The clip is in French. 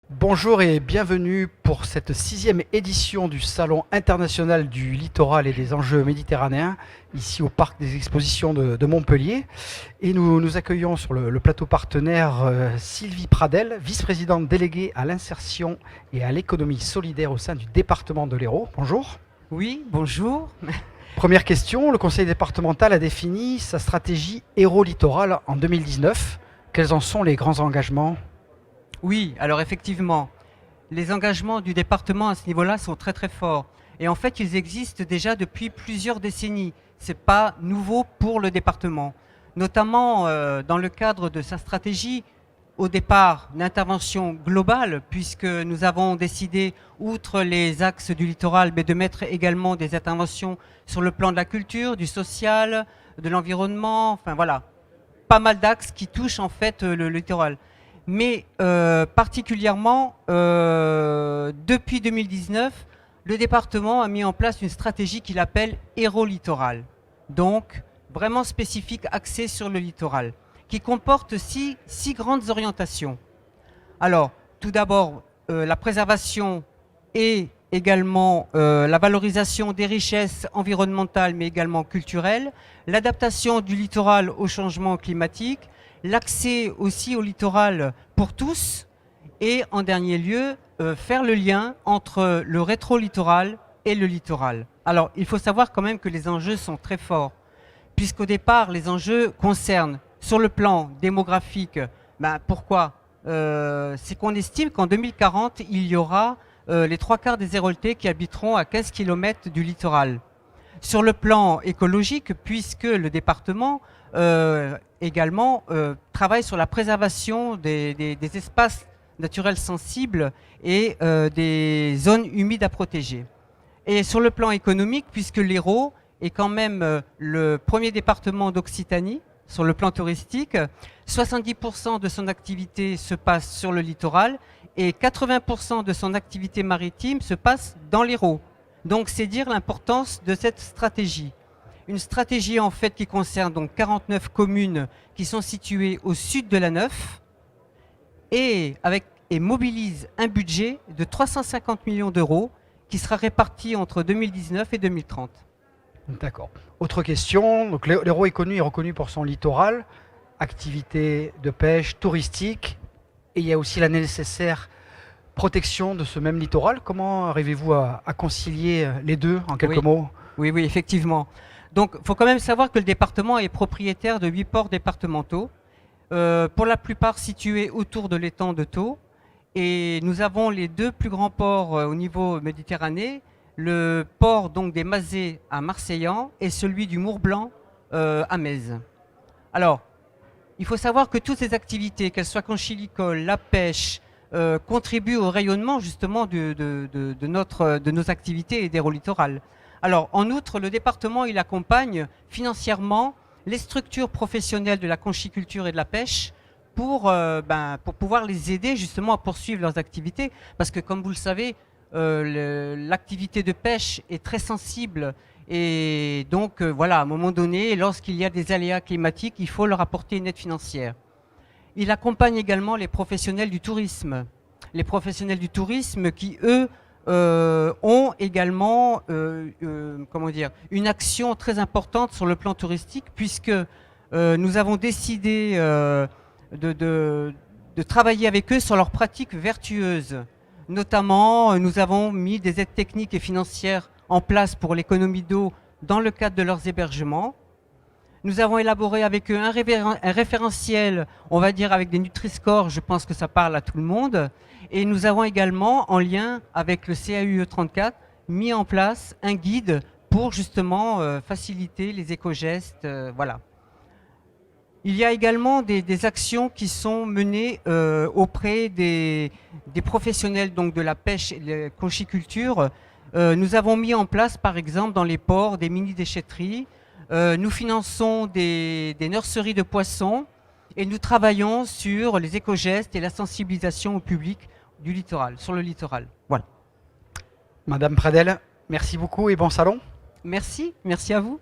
Bonjour et bienvenue pour cette 6e édition du Salon international du littoral et des enjeux méditerranéens, ici au Parc des Expositions de Montpellier. Et nous accueillons sur le plateau partenaire Sylvie Pradel, vice-présidente déléguée à l'insertion et à l'économie solidaire au sein du département de l'Hérault. Bonjour. Oui, bonjour. Première question, le conseil départemental a défini sa stratégie Hérault-Littoral en 2019. Quels en sont les grands engagements ? Oui, alors effectivement, les engagements du département à ce niveau-là sont très très forts. Et en fait, ils existent déjà depuis plusieurs décennies. Ce n'est pas nouveau pour le département. Notamment dans le cadre de sa stratégie, au départ, d'intervention globale, puisque nous avons décidé, outre les axes du littoral, mais de mettre également des interventions sur le plan de la culture, du social, de l'environnement, enfin voilà, pas mal d'axes qui touchent en fait le littoral. Mais particulièrement, depuis 2019, le département a mis en place une stratégie qu'il appelle Hérault-Littoral. Donc, vraiment spécifique, axée sur le littoral, qui comporte six grandes orientations. Alors, tout d'abord, la préservation et également la valorisation des richesses environnementales, mais également culturelles, l'adaptation du littoral au changement climatique, l'accès aussi au littoral pour tous et en dernier lieu, faire le lien entre le rétro-littoral et le littoral. Alors, il faut savoir quand même que les enjeux sont très forts, puisqu'au départ, les enjeux concernent, sur le plan démographique, pourquoi c'est qu'on estime qu'en 2040, il y aura les 3/4 des Héraultais qui habiteront à 15 km du littoral. Sur le plan écologique, puisque le département également travaille sur la préservation des espaces naturels sensibles et des zones humides à protéger. Et sur le plan économique, puisque l'Hérault est quand même le premier département d'Occitanie sur le plan touristique, 70% de son activité se passe sur le littoral et 80% de son activité maritime se passe dans l'Hérault. Donc c'est dire l'importance de cette stratégie. Une stratégie en fait qui concerne donc 49 communes qui sont situées au sud de la Neuf et mobilise un budget de 350 millions d'euros qui sera réparti entre 2019 et 2030. D'accord. Autre question, donc l'Hérault est reconnu pour son littoral, activité de pêche touristique, et il y a aussi la nécessaire protection de ce même littoral. Comment arrivez-vous à concilier les deux en quelques mots ? Oui, effectivement. Donc, il faut quand même savoir que le département est propriétaire de 8 ports départementaux, pour la plupart situés autour de l'étang de Thau. Et nous avons les deux plus grands ports au niveau méditerranéen, le port donc des Mazets à Marseillan et celui du Mourblanc à Metz. Alors, il faut savoir que toutes ces activités, qu'elles soient conchilicoles, la pêche, contribuent au rayonnement justement de nos activités et des Hérault littoral. Alors, en outre, le département, il accompagne financièrement les structures professionnelles de la conchiculture et de la pêche pour pouvoir les aider justement à poursuivre leurs activités. Parce que, comme vous le savez, l'activité de pêche est très sensible et donc, voilà, à un moment donné, lorsqu'il y a des aléas climatiques, il faut leur apporter une aide financière. Il accompagne également les professionnels du tourisme. Les professionnels du tourisme qui, eux, ont également une action très importante sur le plan touristique puisque nous avons décidé de travailler avec eux sur leurs pratiques vertueuses. Notamment, nous avons mis des aides techniques et financières en place pour l'économie d'eau dans le cadre de leurs hébergements. Nous avons élaboré avec eux un référentiel, on va dire avec des Nutri-Score, je pense que ça parle à tout le monde. Et nous avons également, en lien avec le CAUE 34, mis en place un guide pour justement faciliter les éco-gestes. Voilà. Il y a également des actions qui sont menées auprès des professionnels donc, de la pêche et de la conchiculture. Nous avons mis en place, par exemple, dans les ports, des mini-déchetteries. Nous finançons des nurseries de poissons et nous travaillons sur les éco-gestes et la sensibilisation au public du littoral, sur le littoral. Voilà. Madame Pradel, merci beaucoup et bon salon. Merci à vous.